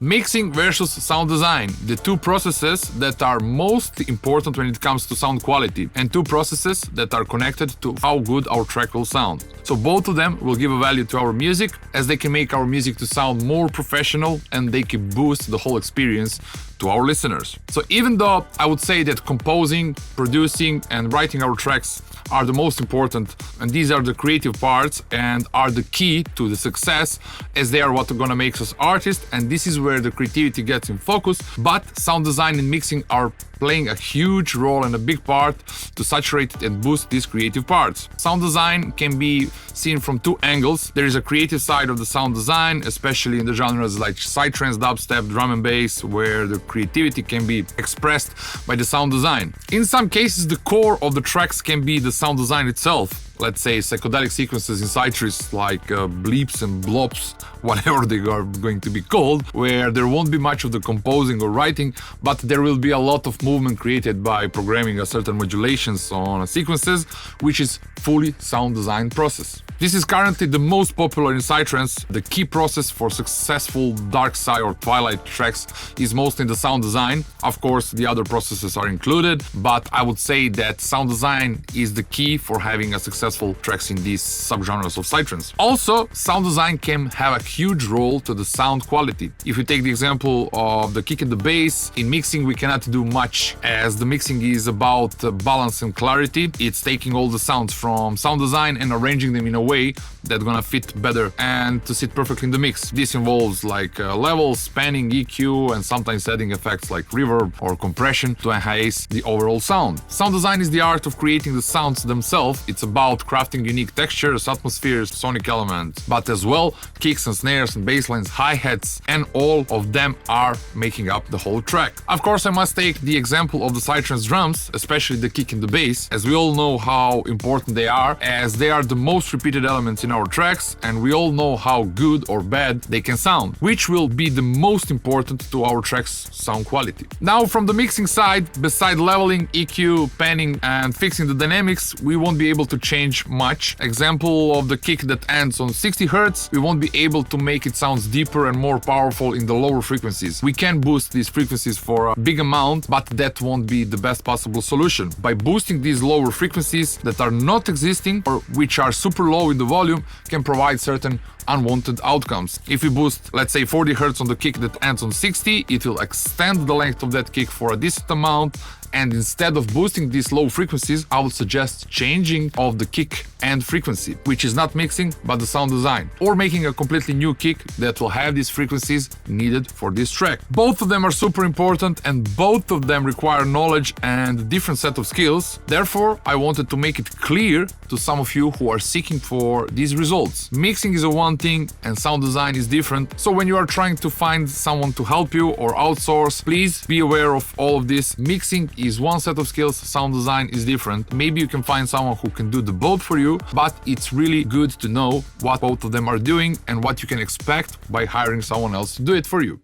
Mixing versus sound design, the two processes that are most important when it comes to sound quality, and two processes that are connected to how good our track will sound. So both of them will give a value to our music, as they can make our music to sound more professional and they can boost the whole experience to our listeners. So even though I would say that composing, producing and writing our tracks are the most important, and these are the creative parts and are the key to the success, as they are what are gonna make us artists, and this is where the creativity gets in focus, but sound design and mixing are playing a huge role and a big part to saturate and boost these creative parts. Sound design can be seen from two angles. There is a creative side of the sound design, especially in the genres like Psytrance, dubstep, drum and bass, where the creativity can be expressed by the sound design. In some cases, the core of the tracks can be the sound design itself. Let's say psychedelic sequences in Psytrance, like bleeps and blops, whatever they are going to be called, where there won't be much of the composing or writing, but there will be a lot of movement created by programming a certain modulations on sequences, which is fully sound design process. This is currently the most popular in Psytrance. The key process for successful dark side or twilight tracks is mostly the sound design. Of course, the other processes are included, but I would say that sound design is the key for having a successful tracks in these subgenres of Psytrance. Also, sound design can have a huge role to the sound quality. If you take the example of the kick and the bass, in mixing we cannot do much, as the mixing is about balance and clarity. It's taking all the sounds from sound design and arranging them in a way that's gonna fit better and to sit perfectly in the mix. This involves like levels, panning, EQ, and sometimes adding effects like reverb or compression to enhance the overall sound. Sound design is the art of creating the sounds themselves. It's about crafting unique textures, atmospheres, sonic elements, but as well kicks and snares and bass lines, hi-hats, and all of them are making up the whole track. Of course, I must take the example of the Psytrance drums, especially the kick and the bass, as we all know how important they are, as they are the most repeated elements in our tracks, and we all know how good or bad they can sound, which will be the most important to our track's sound quality. Now, from the mixing side, beside leveling, EQ, panning, and fixing the dynamics, we won't be able to change much. Example of the kick that ends on 60 Hz, we won't be able to make it sound deeper and more powerful in the lower frequencies. We can boost these frequencies for a big amount, but that won't be the best possible solution. By boosting these lower frequencies that are not existing or which are super low in the volume, can provide certain unwanted outcomes. If we boost, let's say, 40 Hz on the kick that ends on 60, it will extend the length of that kick for a decent amount, and instead of boosting these low frequencies, I would suggest changing of the kick and frequency, which is not mixing but the sound design, or making a completely new kick that will have these frequencies needed for this track. Both of them are super important and both of them require knowledge and a different set of skills. Therefore, I wanted to make it clear to some of you who are seeking for these results. Mixing is a one thing and sound design is different. So when you are trying to find someone to help you or outsource, please be aware of all of this. Mixing is one set of skills, sound design is different. Maybe you can find someone who can do the both for you, but it's really good to know what both of them are doing and what you can expect by hiring someone else to do it for you.